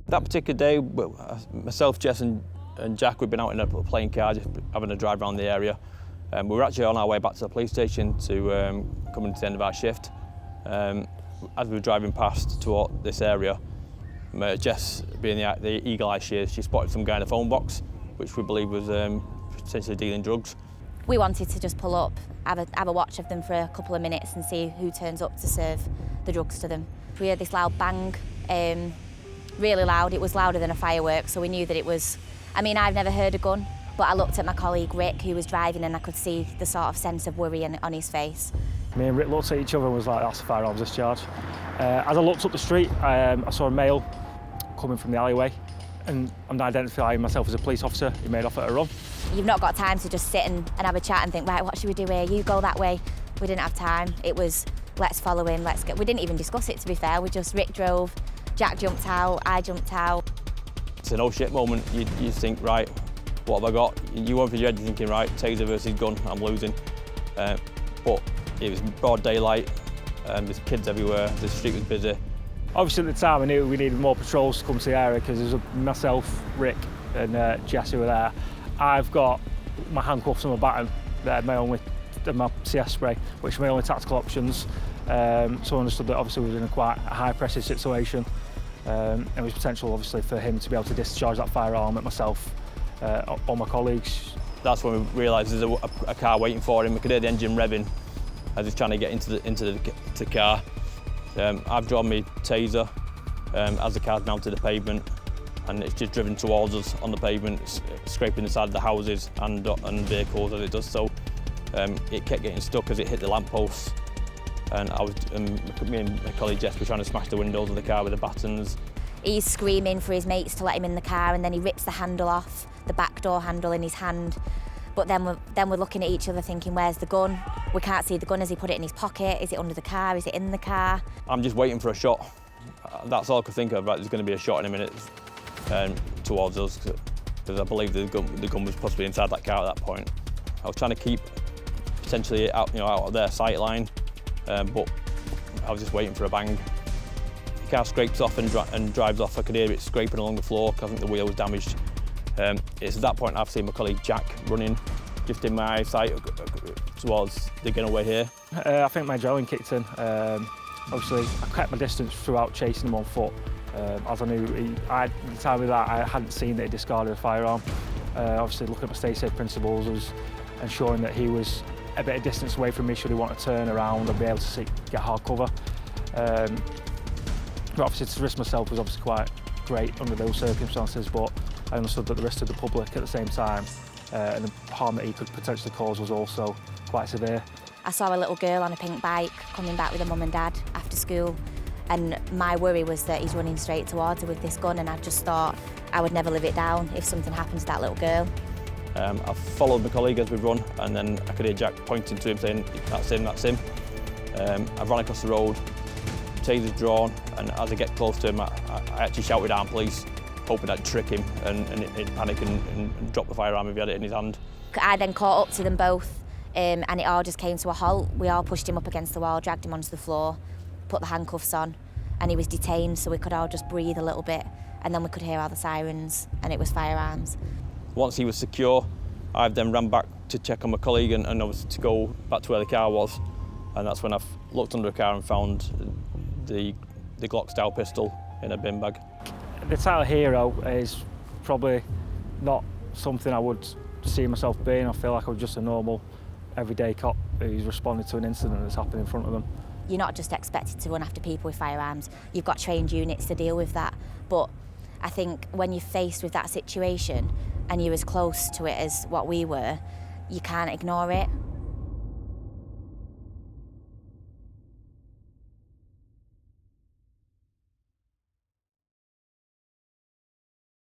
That particular day, myself, Jess and Jack, we'd been out in a playing car, just having a drive around the area. We were actually on our way back to the police station to come into the end of our shift. As we were driving past toward this area, Jess, being the eagle eye she is, she spotted some guy in a phone box, which we believe was potentially dealing drugs. We wanted to just pull up, have a watch of them for a couple of minutes and see who turns up to serve the drugs to them. We heard this loud bang, really loud. It was louder than a firework, so we knew that it was... I mean, I've never heard a gun, but I looked at my colleague Rick, who was driving, and I could see the sort of sense of worry on his face. Me and Rick looked at each other and was like, that's a firearms discharge. As I looked up the street, I saw a male coming from the alleyway, and I'm identifying myself as a police officer. He made off at a run. You've not got time to just sit and have a chat and think, right, what should we do here? You go that way. We didn't have time. It was, let's follow him, let's go. We didn't even discuss it, to be fair. Rick drove, Jack jumped out, I jumped out. It's an oh shit moment. You think, right, what have I got? You over your head, you're thinking, right, taser versus gun, I'm losing. But it was broad daylight, there's kids everywhere, the street was busy. Obviously at the time I knew we needed more patrols to come to the area because there was myself, Rick and Jess who were there. I've got my handcuffs and my baton, they're my CS spray, which are my only tactical options. So I understood that obviously we were in quite a high pressure situation. And there was potential obviously for him to be able to discharge that firearm at myself or my colleagues. That's when we realised there's a car waiting for him. We could hear the engine revving as he's trying to get into the car. I've drawn my taser as the car's mounted to the pavement, and it's just driven towards us on the pavement, scraping the side of the houses and vehicles as it does so. It kept getting stuck as it hit the lampposts, and me and my colleague Jess were trying to smash the windows of the car with the batons. He's screaming for his mates to let him in the car, and then he rips the handle off, the back door handle in his hand. But then we're looking at each other thinking, where's the gun? We can't see the gun. Has he put it in his pocket? Is it under the car? Is it in the car? I'm just waiting for a shot. That's all I could think of, right? There's going to be a shot in a minute towards us, because I believe the gun was possibly inside that car at that point. I was trying to keep potentially out of their sight line, but I was just waiting for a bang. The car scrapes off and drives off. I could hear it scraping along the floor because I think the wheel was damaged. It's at that point I've seen my colleague Jack running just in my eyesight towards the getaway here. I think my adrenaline kicked in. Obviously, I kept my distance throughout chasing him on foot. As I knew, at the time of that, I hadn't seen that he discarded a firearm. Obviously, looking at my stay safe principles was ensuring that he was a bit of distance away from me should he want to turn around and be able to get hard cover. But obviously, to risk myself was obviously quite great under those circumstances, but I understood that the risk to the public at the same time and the harm that he could potentially cause was also quite severe. I saw a little girl on a pink bike coming back with her mum and dad after school, and my worry was that he's running straight towards her with this gun, and I just thought I would never live it down if something happened to that little girl. I followed my colleague as we run, and then I could hear Jack pointing to him saying, that's him, that's him. I ran across the road, taser's drawn, and as I get close to him, I actually shouted armed police, hoping I'd trick him and he'd panic and drop the firearm if he had it in his hand. I then caught up to them both, and it all just came to a halt. We all pushed him up against the wall, dragged him onto the floor, put the handcuffs on, and he was detained so we could all just breathe a little bit, and then we could hear all the sirens, and it was firearms. Once he was secure, I've then ran back to check on my colleague and obviously to go back to where the car was, and that's when I've looked under the car and found the Glock style pistol in a bin bag. The title hero is probably not something I would see myself being. I feel like I was just a normal, everyday cop who's responded to an incident that's happened in front of them. You're not just expected to run after people with firearms. You've got trained units to deal with that. But I think when you're faced with that situation and you're as close to it as what we were, you can't ignore it.